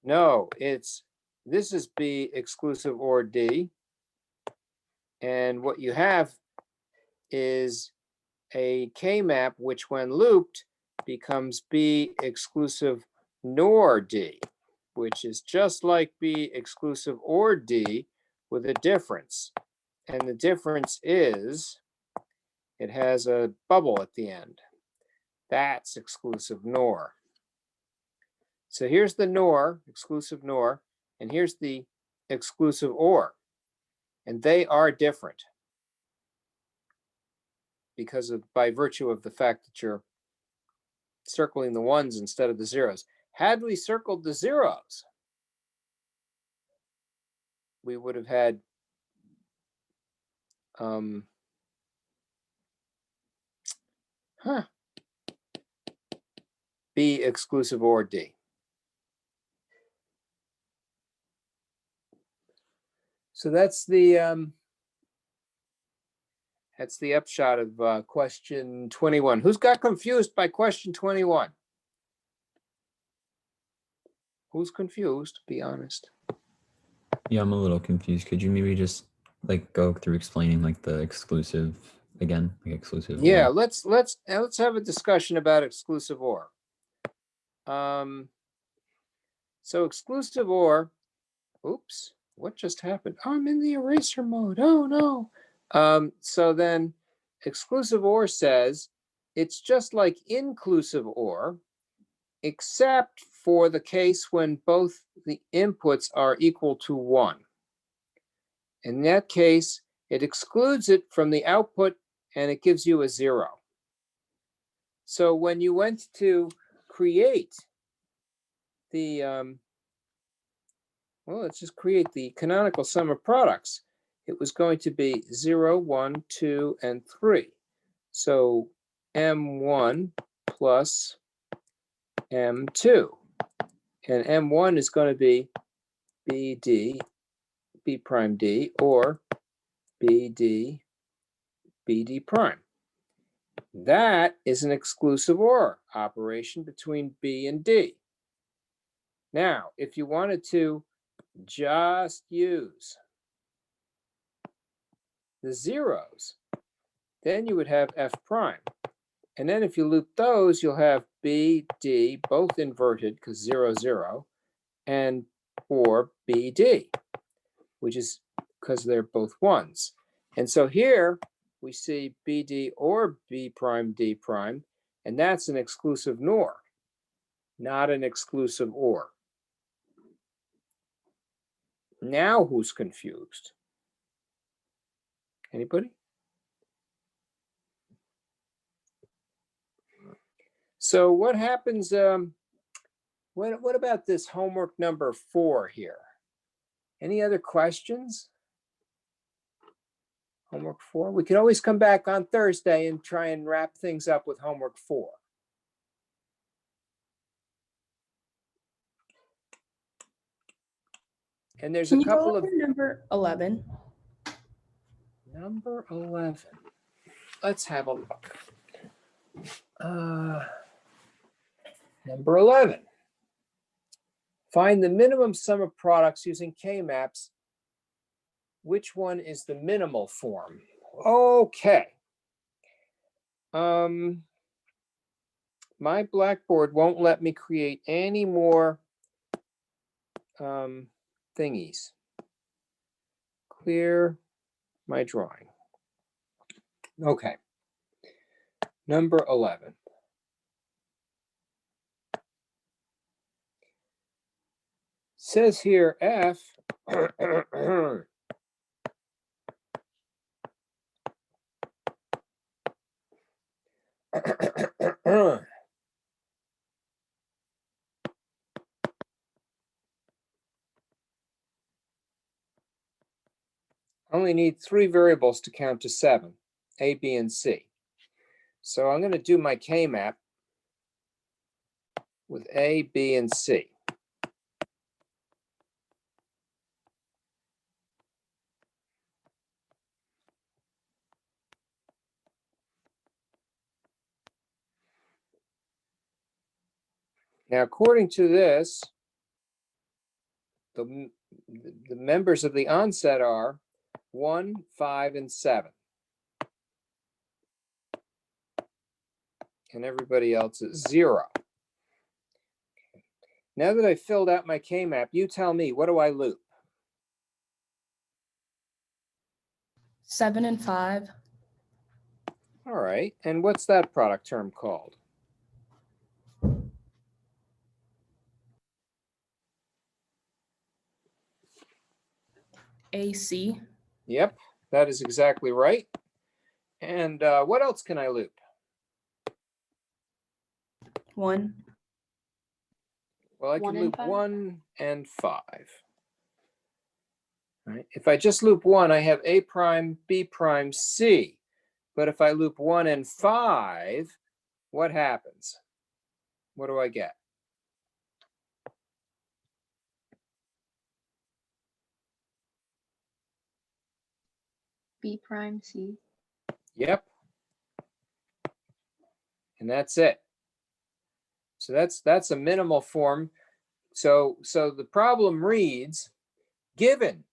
No, this is B exclusive or D. And what you have is a K-map, which when looped becomes B exclusive nor D, which is just like B exclusive or D with a difference. And the difference is it has a bubble at the end. That's exclusive nor. So here's the nor, exclusive nor, and here's the exclusive or. And they are different because of by virtue of the fact that you're circling the ones instead of the zeros. Had we circled the zeros, we would have had B exclusive or D. So that's the That's the upshot of question 21. Who's got confused by question 21? Who's confused? Be honest. Yeah, I'm a little confused. Could you maybe just like go through explaining like the exclusive again, like exclusive? Yeah, or- let's have a discussion about exclusive OR. So exclusive OR, oops, what just happened? Oh, I'm in the eraser mode. Oh no. So then exclusive OR says it's just like inclusive OR, except for the case when both the inputs are equal to 1. In that case, it excludes it from the output and it gives you a 0. So when you went to create the, well, let's just create the canonical sum of products. It was going to be 0, 1, 2, and 3. So M1 plus M2. And M1 is going to be BD, B prime D, or BD, BD prime. That is an exclusive OR operation between B and D. Now, if you wanted to just use the zeros, then you would have F prime. And then if you loop those, you'll have B, D, both inverted because 0, 0, and or BD, which is because they're both ones. And so here we see BD or B prime, D prime, and that's an exclusive NOR, not an exclusive OR. Now who's confused? Anybody? So what happens, what about this homework number 4 here? Any other questions? Homework 4? We can always come back on Thursday and try and wrap things up with homework 4. And there's Can a you go couple of over number 11? number 11. Let's have a look. Number 11. Find the minimum sum of products using KMAPs. Which one is the minimal form? Okay. My Blackboard won't let me create any more thingies. Clear my drawing. Okay. Number 11. Says here F only need 3 variables to count to 7, A, B, and C. So I'm going to do my KMAP with A, B, and C. Now, according to this, the members of the onset are 1, 5, and 7. And everybody else is 0. Now that I've filled out my KMAP, you tell me, what do I loop? 7 and 5. All right, and what's that product term called? AC. Yep, that is exactly right. And what else can I loop? 1. Well, I 1 can and loop 5. 1 and 5. Right. If I just loop 1, I have A prime, B prime, C. But if I loop 1 and 5, what happens? What do I get? B prime C. Yep. And that's it. So that's a minimal form. So the problem reads, given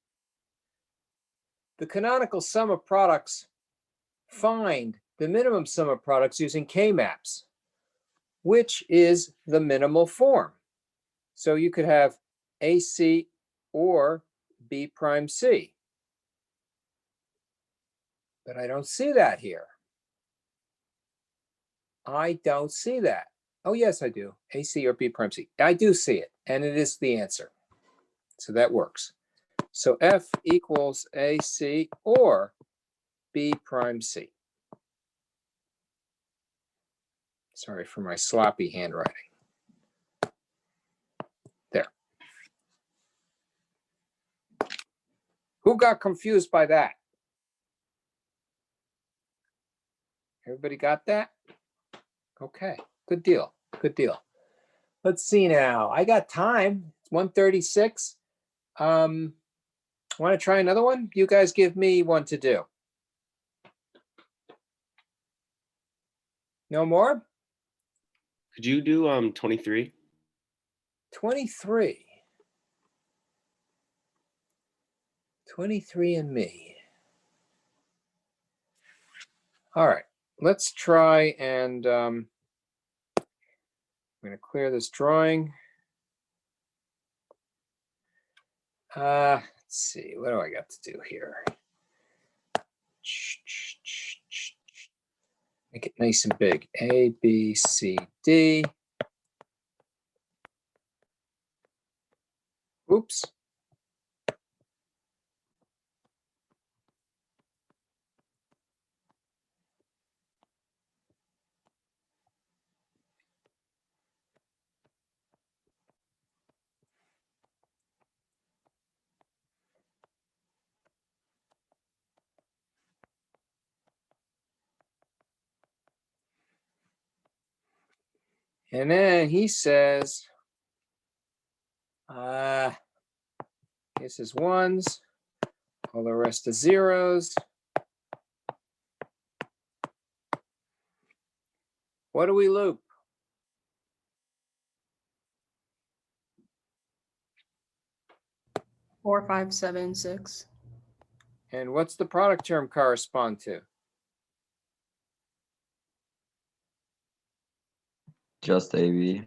the canonical sum of products, find the minimum sum of products using KMAPs. Which is the minimal form? So you could have AC or B prime C. But I don't see that here. I don't see that. Oh, yes, I do. AC or B prime C. I do see it, and it is the answer. So that works. So F equals AC or B prime C. Sorry for my sloppy handwriting. There. Who got confused by that? Everybody got that? Okay, good deal, good deal. Let's see now. I got time. It's 1:36. Want to try another one? You guys give me one to do. No more? Could you do 23? 23. 23 and me. All right, let's try and I'm going to clear this drawing. Let's see, what do I got to do here? Make it nice and big. A, B, C, D. Oops. And then he says, this is ones, all the rest is zeros. What do we loop? 4, 5, 7, 6. And what's the product term correspond to? Just AB.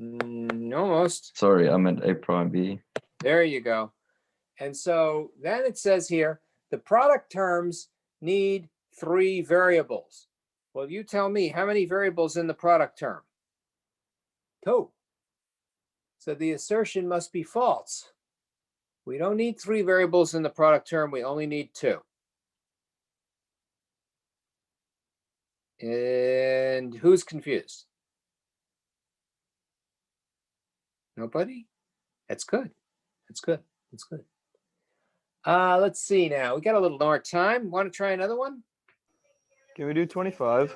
Almost. Sorry, I meant A prime B. There you go. And so then it says here, the product terms need 3 variables. Well, you tell me, how many variables in the product term? 2. So the assertion must be false. We don't need 3 variables in the product term. We only need 2. And who's confused? Nobody? That's good. That's good. That's good. Let's see now. We got a little more time. Want to try another one? Can we do 25?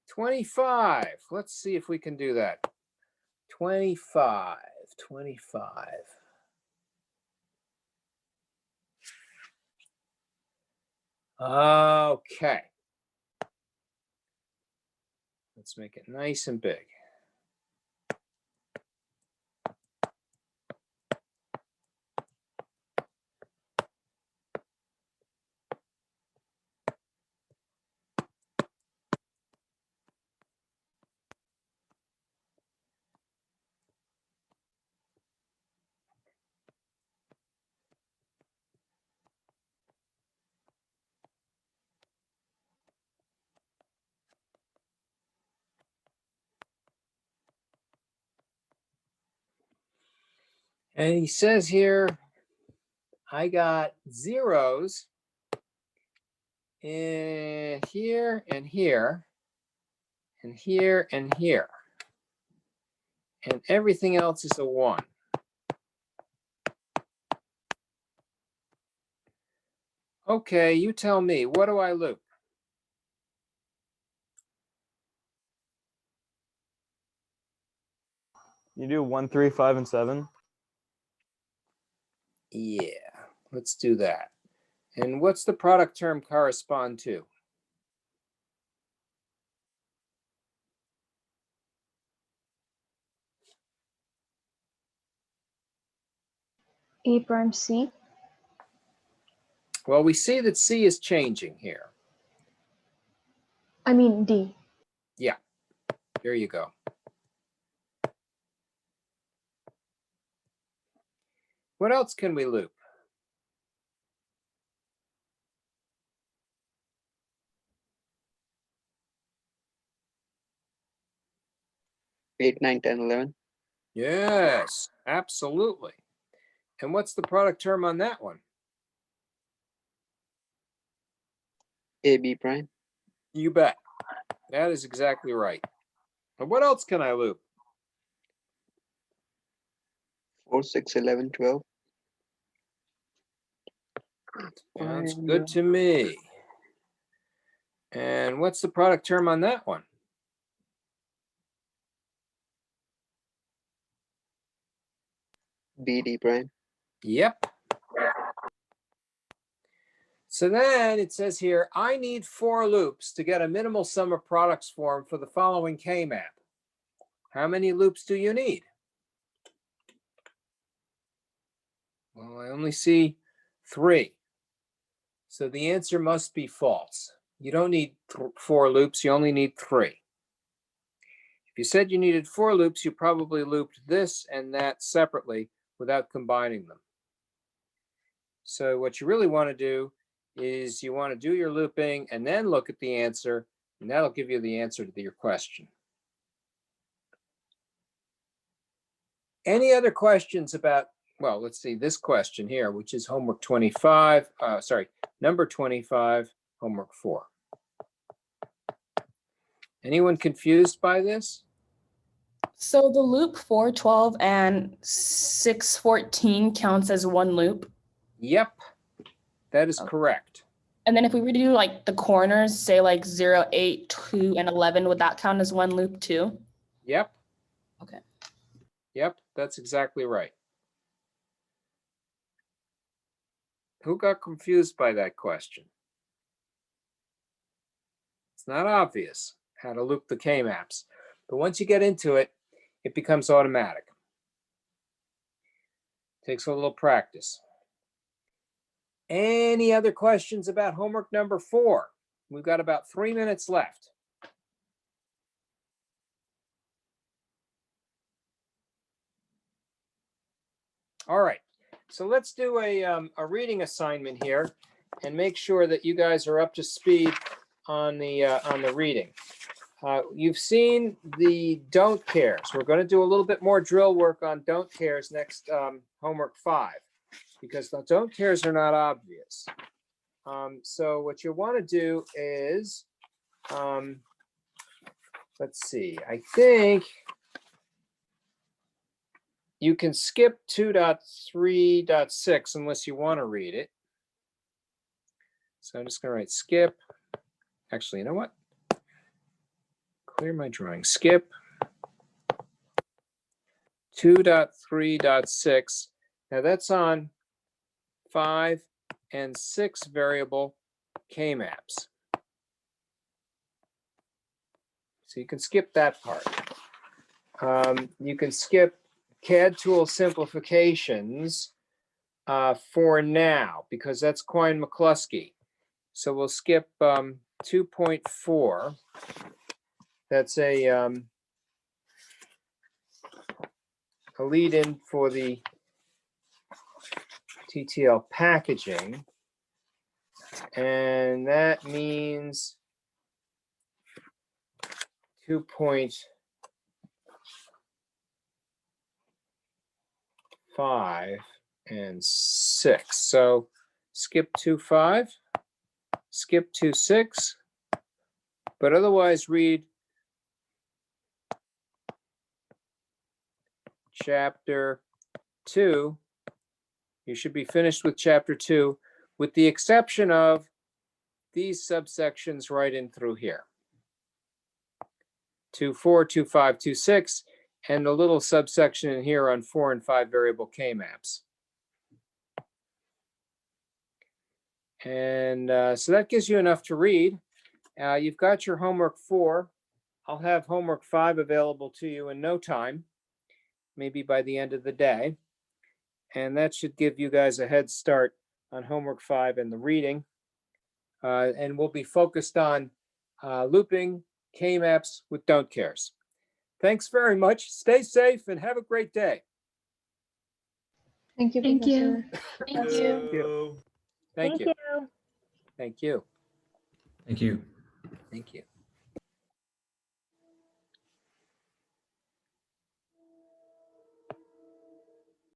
25. Let's see if we can do that. 25. Okay. Let's make it nice and big. And he says here, I got zeros in here and here and here and here. And everything else is a 1. Okay, you tell me, what do I loop? You do 1, 3, 5, and 7. Yeah, let's do that. And what's the product term correspond to? A prime C. Well, we see that C is changing here. I mean D. Yeah, there you go. What else can we loop? 8, 9, 10, 11. Yes, absolutely. And what's the product term on that one? A, B prime. You bet. That is exactly right. And what else can I loop? 4, 6, 11, 12. Sounds good to me. And what's the product term on that one? B, D prime. Yep. So then it says here, I need 4 loops to get a minimal sum of products form for the following KMAP. How many loops do you need? Well, I only see 3. So the answer must be false. You don't need 4 loops, you only need 3. If you said you needed 4 loops, you probably looped this and that separately without combining them. So what you really want to do is you want to do your looping and then look at the answer, and that'll give you the answer to your question. Any other questions about, well, let's see this question here, which is homework 25, number 25, homework 4. Anyone confused by this? So the loop 412 and 614 counts as one loop. Yep, that is correct. And then if we were to do like the corners, say like 0, 8, 2, and 11, would that count as one loop too? Yep. Okay. Yep, that's exactly right. Who got confused by that question? It's not obvious how to loop the KMAPs, but once you get into it, it becomes automatic. Takes a little practice. Any other questions about homework number 4? We've got about 3 minutes left. All right, so let's do a reading assignment here and make sure that you guys are up to speed on the reading. You've seen the don't cares. We're going to do a little bit more drill work on don't cares next homework 5, because the don't cares are not obvious. So what you want to do is, let's see, I think you can skip 2.3.6 unless you want to read it. So I'm just going to write skip. Actually, you know what? Clear my drawing. Skip 2.3.6. Now that's on 5 and 6 variable KMAPs. So you can skip that part. You can skip CAD tool simplifications for now, because that's Quine-McCluskey. So we'll skip 2.4. That's a lead in for the TTL packaging. And that means 2.5 and 6. So skip 2.5, skip 2.6, but otherwise read chapter 2. You should be finished with chapter 2, with the exception of these subsections right in through here. 2.4, 2.5, 2.6, and the little subsection in here on 4 and 5 variable KMAPs. And so that gives you enough to read. You've got your homework 4. I'll have homework 5 available to you in no time, maybe by the end of the day. And that should give you guys a head start on homework 5 and the reading. And we'll be focused on looping KMAPs with don't cares. Thanks very much. Stay safe and have a great day. Thank you, Thank you. Professor. Thank you. Thank you. you. Thank you. Thank you. Thank you.